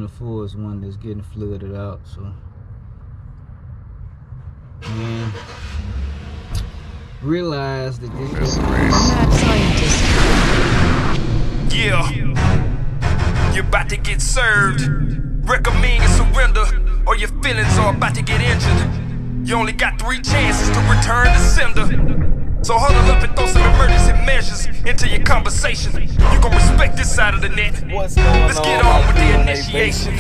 cylinder 4 is one that's getting flooded out, so and realize that this mad scientist. Yeah, you're about to get served. Recommend you surrender, or your feelings are about to get injured. You only got 3 chances to return the sender. So huddle up and throw some emergency measures into your conversation. You gon' respect this side of the net. Let's get on with the initiation.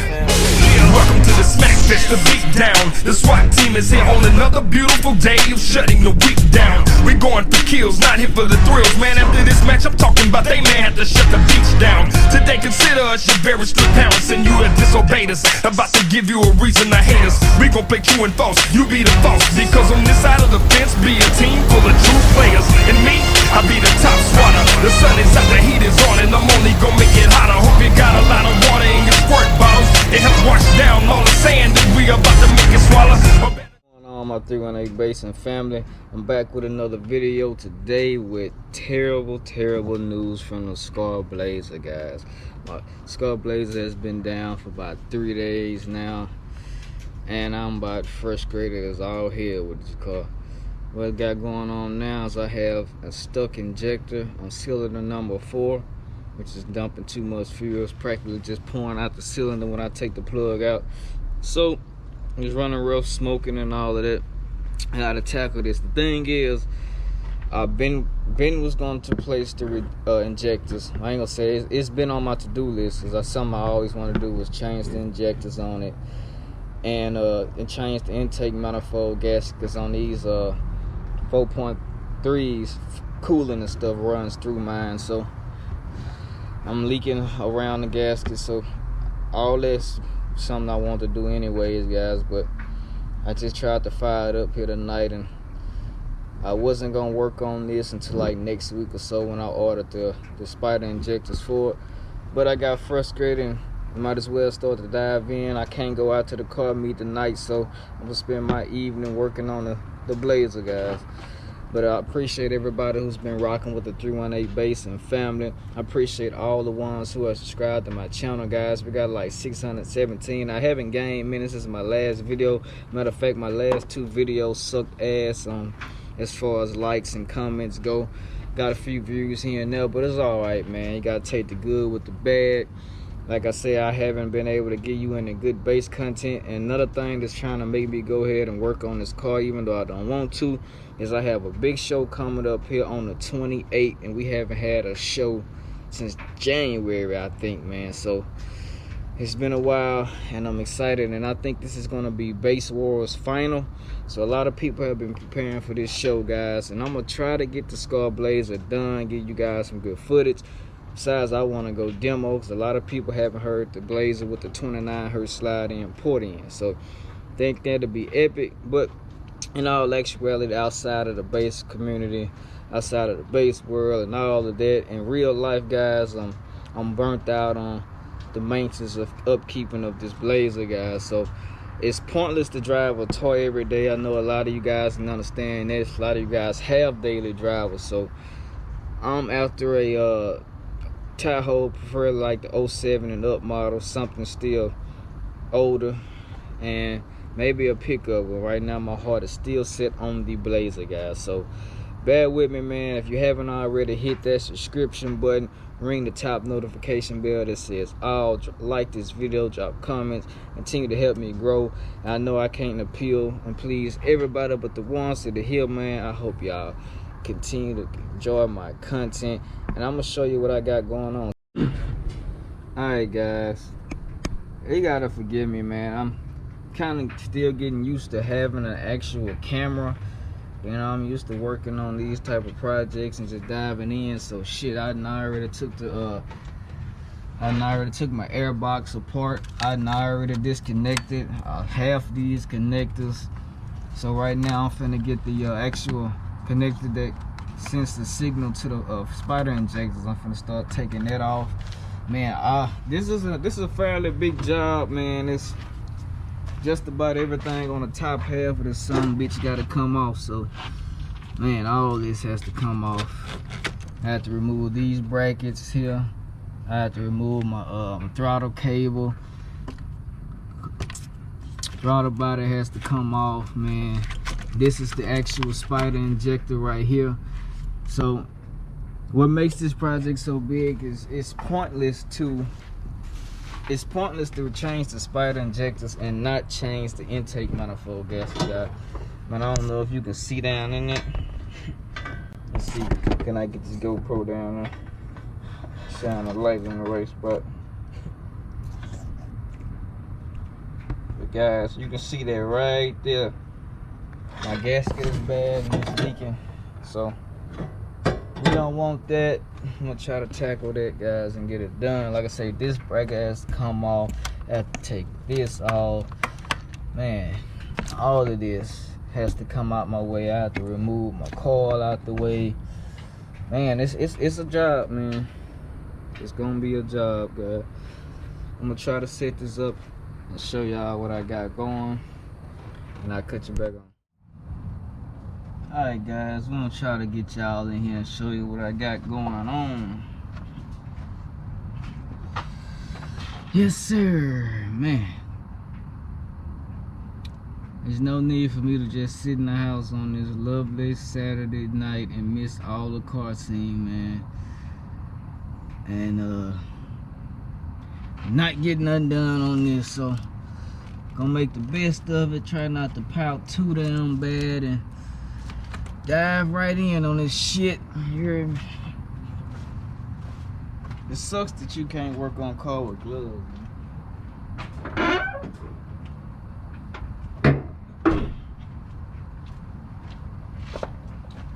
Welcome to the Smack Fest, the beat down. The SWAT team is here on another beautiful day of shutting the week down. We're going for kills, not here for the thrills. Man, after this match I'm talking about, they may have to shut the beach down. Today consider us your very strict parents, and you have disobeyed us. About to give you a reason to hate us. We gon' play true and false, you be the false. Because on this side of the fence be a team full of truth players. And me, I be the top swatter. The sun is out, the heat is on, and I'm only gon' make it hotter. Hope you got a lot of water in your squirt bottles. It helps wash down all the sand that we about to make it swallow. What's going on, my 318 Basin family? I'm back with another video today with terrible news from the SKAR BLAZER, guys. SKAR BLAZER has been down for about 3 days now, and I'm about frustrated as all hell with this car. What I got going on now is I have a stuck injector on cylinder number 4, which is dumping too much fuel. It's practically just pouring out the cylinder when I take the plug out. So it's running rough, smoking and all of that. I gotta tackle this. The thing is, Ben was going to place the injectors. I ain't gonna say it's been on my to-do list, because something I always want to do was change the injectors on it and change the intake manifold gaskets on these 4.3s. Cooling and stuff runs through mine, so I'm leaking around the gasket. So all that's something I want to do anyways, guys, but I just tried to fire it up here tonight, and I wasn't gonna work on this until like next week or so when I ordered the spider injectors for it. But I got frustrated and might as well start to dive in. I can't go out to the car meet tonight, so I'm gonna spend my evening working on the BLAZER, guys. But I appreciate everybody who's been rocking with the 318 Basin family. I appreciate all the ones who are subscribed to my channel, guys. We got like 617. I haven't gained many since my last video. Matter of fact, my last 2 videos sucked ass as far as likes and comments go. Got a few views here and there, but it's alright, man. You gotta take the good with the bad. Like I say, I haven't been able to get you any good bass content. And another thing that's trying to make me go ahead and work on this car, even though I don't want to, is I have a big show coming up here on the 28th, and we haven't had a show since January, I think, man. So it's been a while, and I'm excited, and I think this is going to be Bass Wars final. So a lot of people have been preparing for this show, guys, and I'm going to try to get the SKAR BLAZER done, give you guys some good footage. Besides, I want to go demo, because a lot of people haven't heard the BLAZER with the 29Hz slide-in port-in. So I think that'll be epic. But in all actuality, outside of the bass community, outside of the bass world and all of that, in real life, guys, I'm burnt out on the maintenance of upkeeping of this BLAZER, guys. So it's pointless to drive a toy every day. I know a lot of you guys can understand that. A lot of you guys have daily drivers. So I'm after a Tahoe, prefer like the 07 and up model, something still older, and maybe a pickup. But right now my heart is still set on the BLAZER, guys. So bear with me, man. If you haven't already, hit that subscription button, ring the top notification bell that says all, like this video, drop comments, continue to help me grow. I know I can't appeal and please everybody, but the ones that are here, man, I hope y'all continue to enjoy my content, and I'm gonna show you what I got going on. Alright, guys, you gotta forgive me, man. I'm kind of still getting used to having an actual camera. You know, I'm used to working on these type of projects and just diving in. So shit, I already took my airbox apart. I already disconnected half these connectors. So right now I'm finna get the actual connector that sends the signal to the spider injectors. I'm finna start taking that off, man. This is a fairly big job, man. It's just about everything on the top half of the son bitch gotta come off. So man, all this has to come off. I have to remove these brackets here. I have to remove my throttle cable. Throttle body has to come off, man. This is the actual spider injector right here. So what makes this project so big is it's pointless to change the spider injectors and not change the intake manifold gasket, guys. Man, I don't know if you can see down in it. Let's see, can I get this GoPro down there? Shine a light in the right spot. But guys, you can see that right there. My gasket is bad and it's leaking, so we don't want that. I'm gonna try to tackle that, guys, and get it done. Like I say, this bracket has to come off. I have to take this off. Man, all of this has to come out my way. I have to remove my coil out the way. Man, it's a job, man. It's gonna be a job, guys. I'm gonna try to set this up and show y'all what I got going, and I'll cut you back on. Alright guys, we're gonna try to get y'all in here and show you what I got going on. Yes sir, man. There's no need for me to just sit in the house on this lovely Saturday night and miss all the car scene, man. And not getting nothing done on this, so gonna make the best of it. Try not to pout too damn bad and dive right in on this shit. You hear me? It sucks that you can't work on car with gloves, man.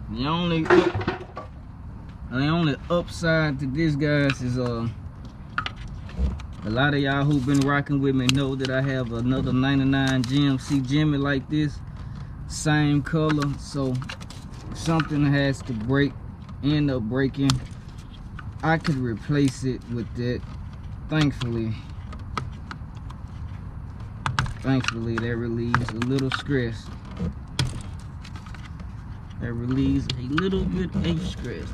The only upside to this, guys, is a lot of y'all who've been rocking with me know that I have another 99 GMC Jimmy like this, same color. So something has to end up breaking, I could replace it with that. Thankfully that relieves a little stress. That relieves a little bit of stress.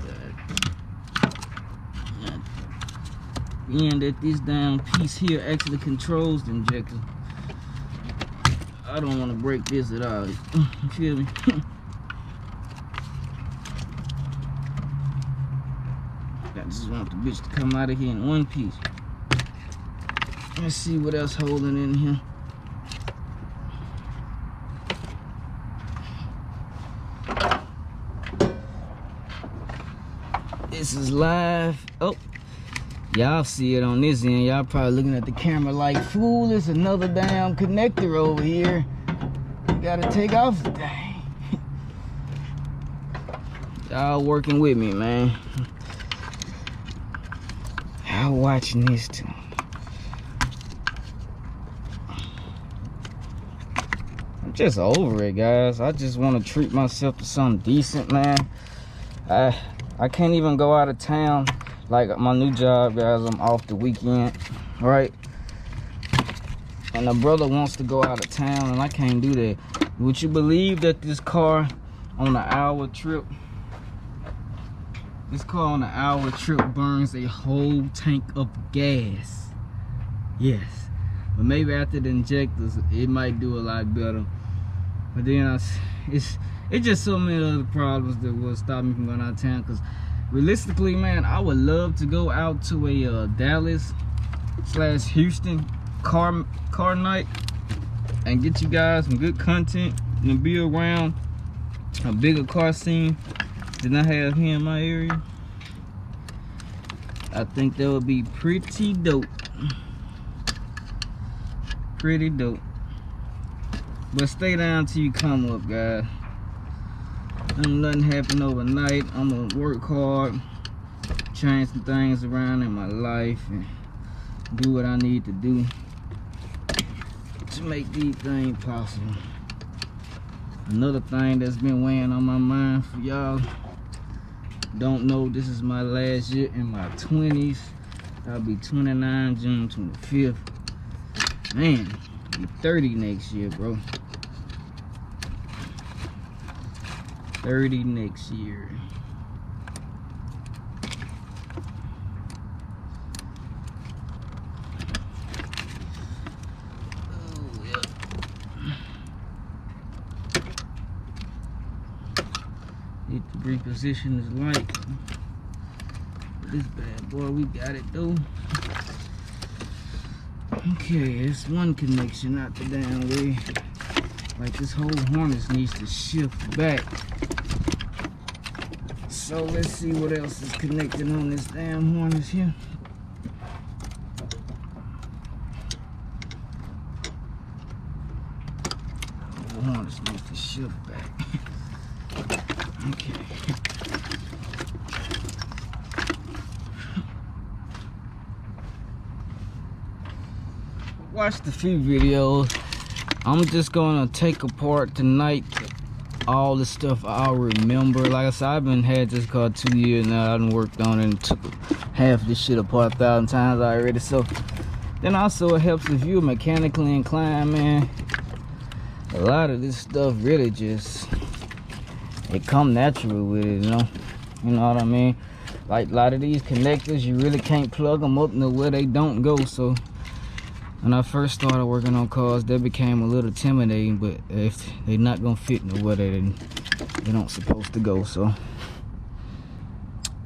Being that this damn piece here actually controls the injector, I don't want to break this at all. You feel me? I just want the bitch to come out of here in one piece. Let's see what else holding in here. This is live. Oh, y'all see it on this end. Y'all probably looking at the camera like, fool, there's another damn connector over here. You gotta take off the thing. Y'all working with me, man. Y'all watching this too. I'm just over it, guys. I just want to treat myself to something decent, man. I can't even go out of town. Like my new job, guys, I'm off the weekend, right? And the brother wants to go out of town and I can't do that. Would you believe that this car on an hour trip burns a whole tank of gas? Yes. But maybe after the injectors it might do a lot better. But then it's just so many other problems that will stop me from going out of town. Because realistically, man, I would love to go out to a Dallas/Houston car night and get you guys some good content and be around a bigger car scene than I have here in my area. I think that would be pretty dope. Pretty dope. But stay down till you come up, guys. Nothing happen overnight. I'm gonna work hard, change some things around in my life, and do what I need to do to make these things possible. Another thing that's been weighing on my mind for y'all, don't know, this is my last year in my 20s. I'll be 29 June 25th. Man, I'll be 30 next year, bro. 30 next year. Oh, yeah. reposition this light. This bad boy, we got it though. Okay, it's one connection out the damn way. Like this whole harness needs to shift back. So let's see what else is connected on this damn harness here. The harness needs to shift back. Okay. Watched a few videos. I'm just gonna take apart tonight all the stuff I remember. Like I said, I've been had this car 2 years now. I done worked on it and took half this shit apart 1,000 times already. So then also it helps if you're mechanically inclined, man. A lot of this stuff really just it come natural with it, you know what I mean? Like a lot of these connectors, you really can't plug them up nowhere they don't go. So when I first started working on cars, that became a little intimidating, but if they're not gonna fit nowhere they don't supposed to go, so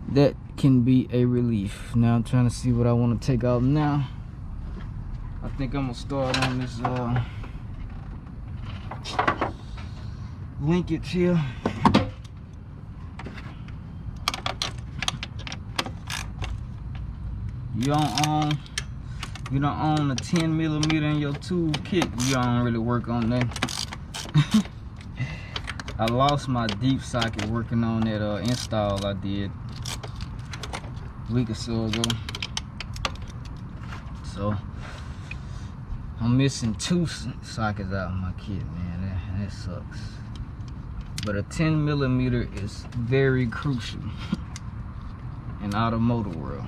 that can be a relief. Now I'm trying to see what I want to take out now. I think I'm gonna start on this linkage here. You don't own a 10mm in your toolkit, you don't really work on that. I lost my deep socket working on that install I did a week or so ago. So I'm missing 2 sockets out of my kit, man. That sucks. But a 10mm is very crucial in automotive world.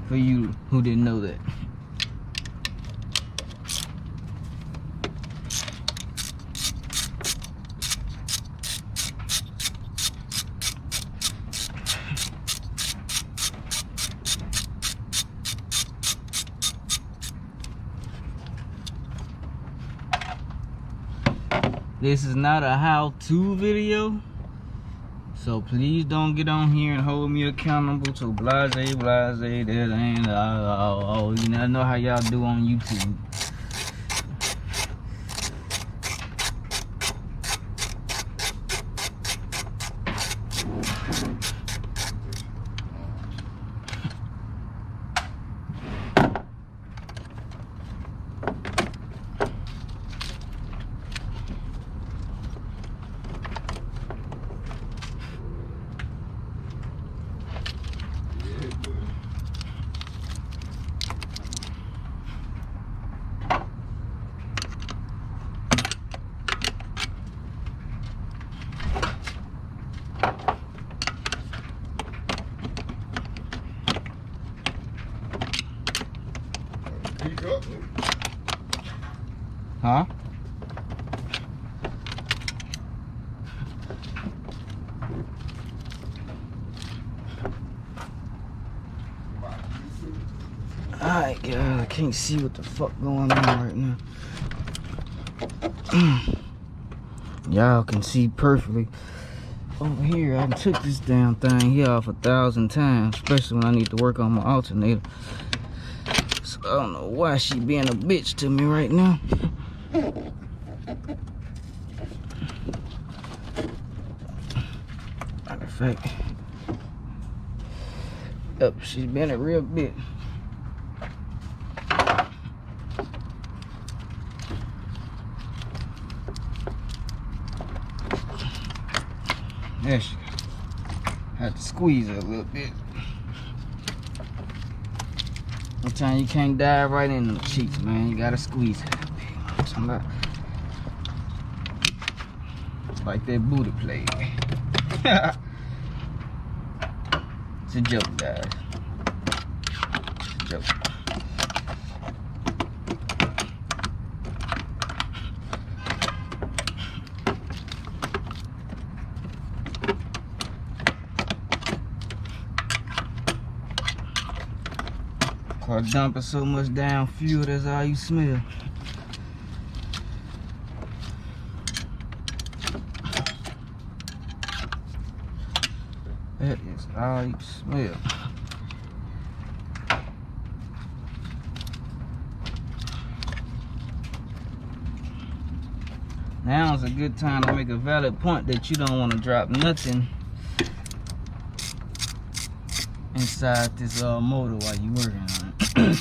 For you who didn't know that. This is not a how-to video, so please don't get on here and hold me accountable to blase, that ain't, you know how y'all do on YouTube. Huh? Alright, guys, I can't see what the fuck going on right now. Y'all can see perfectly. Over here, I took this damn thing here off 1,000 times, especially when I need to work on my alternator. So I don't know why she being a bitch to me right now. Matter of fact, yep, she's been a real bitch. There she goes. Had to squeeze her a little bit. Sometimes you can't dive right in the cheeks, man. You gotta squeeze it. Like that booty play. It's a joke, guys. It's a joke. Car dumping so much damn fuel, that's all you smell. all you smell. Now is a good time to make a valid point that you don't want to drop nothing inside this motor while you working on it.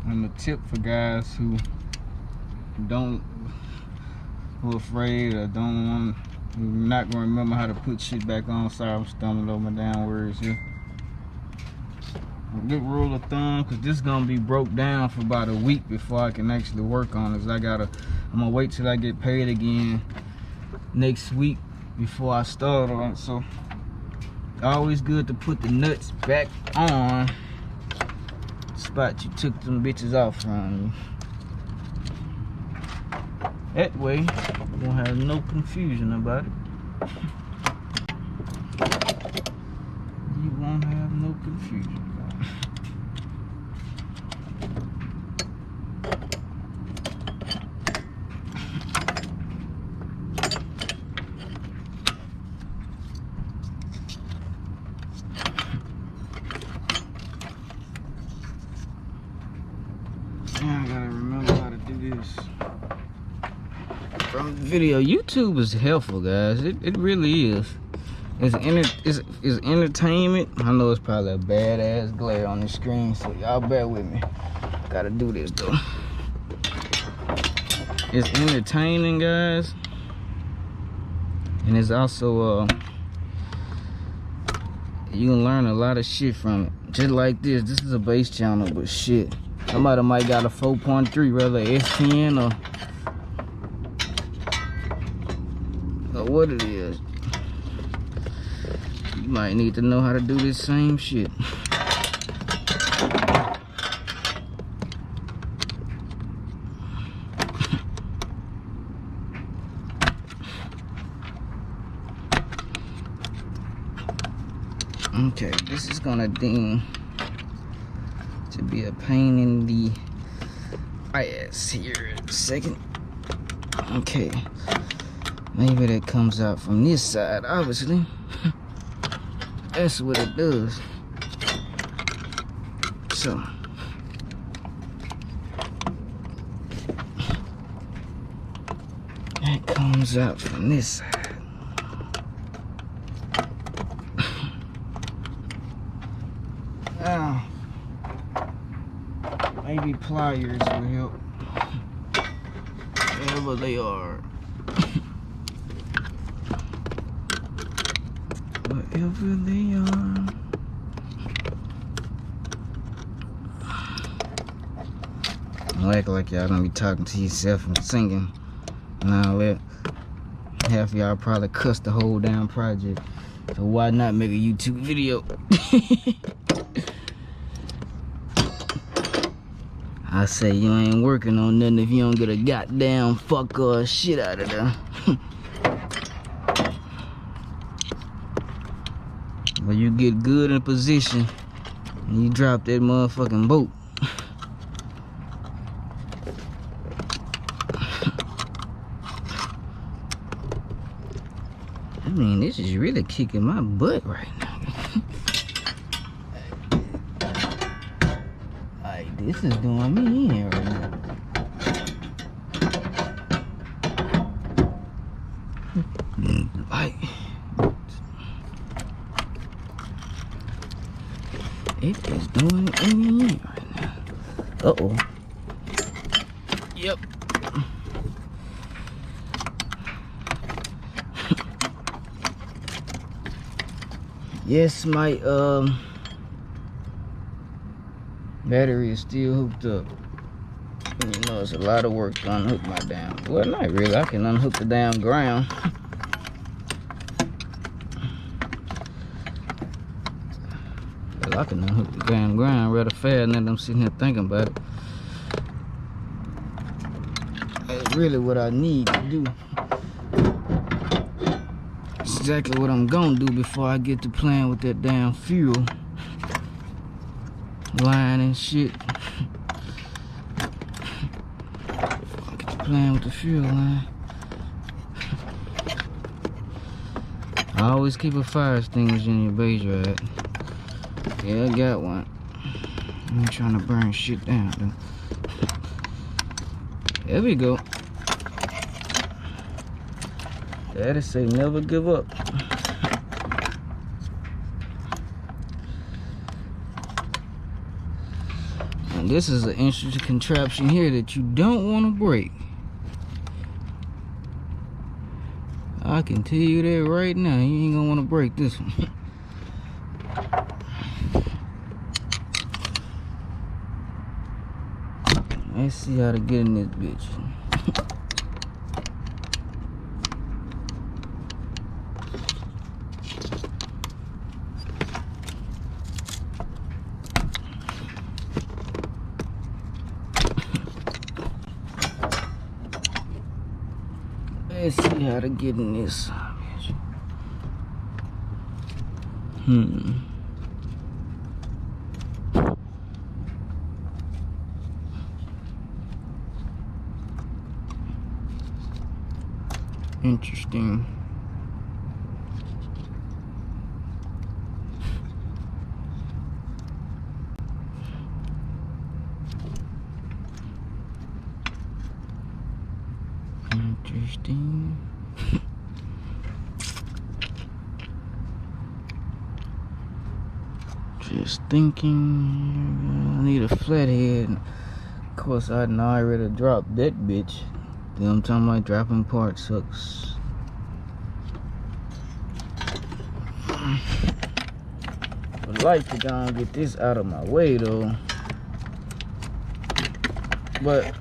And the tip for guys who are afraid or don't want, who's not gonna remember how to put shit back on. Sorry, I'm stumbling over my damn words here. A good rule of thumb, cause this is gonna be broke down for about a week before I can actually work on it. Cause I'm gonna wait till I get paid again next week before I start on it. So always good to put the nuts back on spot you took them bitches off from. That way you won't have no confusion about it. You won't have no confusion about it. Now I gotta remember how to do this. From the video, YouTube is helpful, guys. It really is. It's entertainment. I know it's probably a badass glare on the screen, so y'all bear with me. Gotta do this though. It's entertaining, guys, and it's also you can learn a lot of shit from it. Just like this. This is a bass channel, but shit, somebody might got a 4.3, rather S10 or what it is. You might need to know how to do this same shit. Okay, this is gonna deem to be a pain in the ass here in a second. Okay, maybe that comes out from this side, obviously. That's what it does. So that comes out from this side. Now, maybe pliers will help. Wherever they are. Wherever they are. Don't act like y'all don't be talking to yourself and singing. Now that half of y'all probably cuss the whole damn project. So why not make a YouTube video? I say you ain't working on nothing if you don't get a goddamn fuck or shit out of there. But you get good in position and you drop that motherfucking boat. I mean, this is really kicking my butt right now. This is doing me in right now. Like, it is doing me in right now. Uh-oh. Yep. Yes, my battery is still hooked up. You know, it's a lot of work to unhook my damn. Well, not really. I can unhook the damn ground. Well, I can unhook the damn ground rather fast than I'm sitting here thinking about it. That's really what I need to do. It's exactly what I'm gonna do before I get to playing with that damn fuel line and shit. Playing with the fuel line. I always keep a fire extinguisher in your base ride. Yeah, I got one. I ain't trying to burn shit down though. There we go. Daddy say never give up. And this is an interesting contraption here that you don't want to break. I can tell you that right now. You ain't gonna want to break this one. Let's see how to get in this bitch. Let's see how to get in this. Interesting. Interesting. Just thinking, I need a flathead. Of course, I know I already dropped that bitch. You know what I'm talking about? Dropping parts sucks. I'd like to go and get this out of my way though. But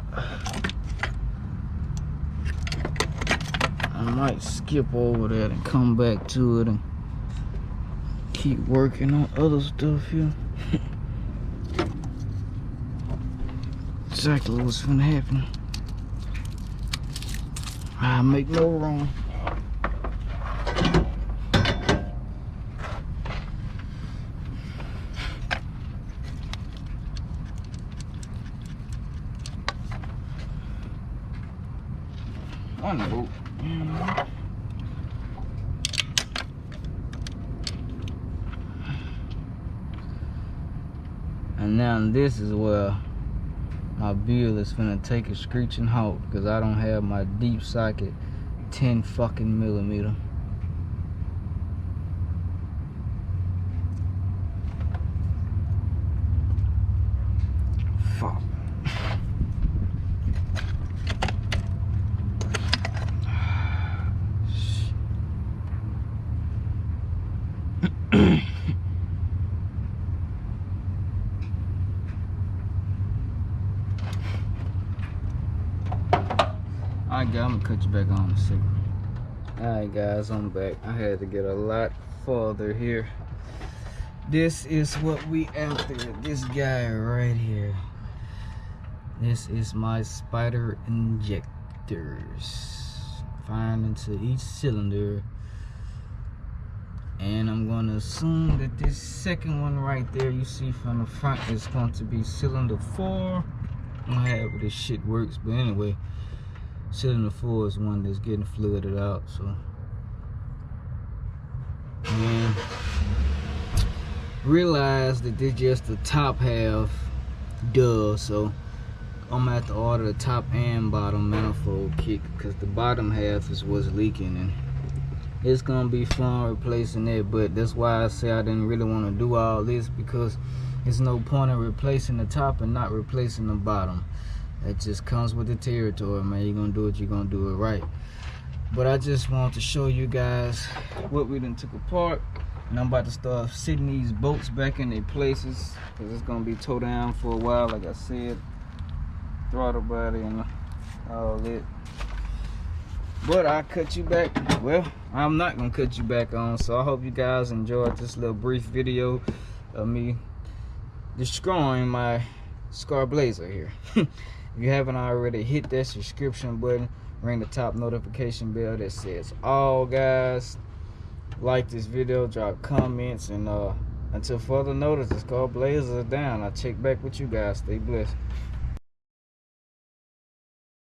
I might skip over that and come back to it and keep working on other stuff here. Exactly what's gonna happen. I make no wrong. One boat. And now this is where my build is finna take a screeching halt because I don't have my deep socket 10 fucking millimeter. Fuck. Alright guys, I'm gonna cut you back on in a second. Alright guys, I'm back. I had to get a lot farther here. This is what we after. This guy right here. This is my spider injectors. Firing into each cylinder. And I'm gonna assume that this second one right there you see from the front is going to be cylinder 4. I don't know how this shit works, but anyway. Cylinder 4 is one that's getting fluided out, so. And realize that this just the top half, so I'm gonna have to order the top and bottom manifold kit because the bottom half is what's leaking, and it's gonna be fun replacing it. But that's why I say I didn't really want to do all this, because there's no point in replacing the top and not replacing the bottom. It just comes with the territory, man. You're gonna do it, you're gonna do it right. But I just want to show you guys what we done took apart. And I'm about to start sitting these bolts back in their places, because it's gonna be towed down for a while, like I said. throttle body and all that. But I cut you back. Well, I'm not gonna cut you back on. So I hope you guys enjoyed this little brief video of me destroying my SKAR BLAZER here. If you haven't already, hit that subscription button, ring the top notification bell that says all, guys. Like this video, drop comments, and until further notice, the SKAR BLAZER is down. I'll check back with you guys. Stay blessed.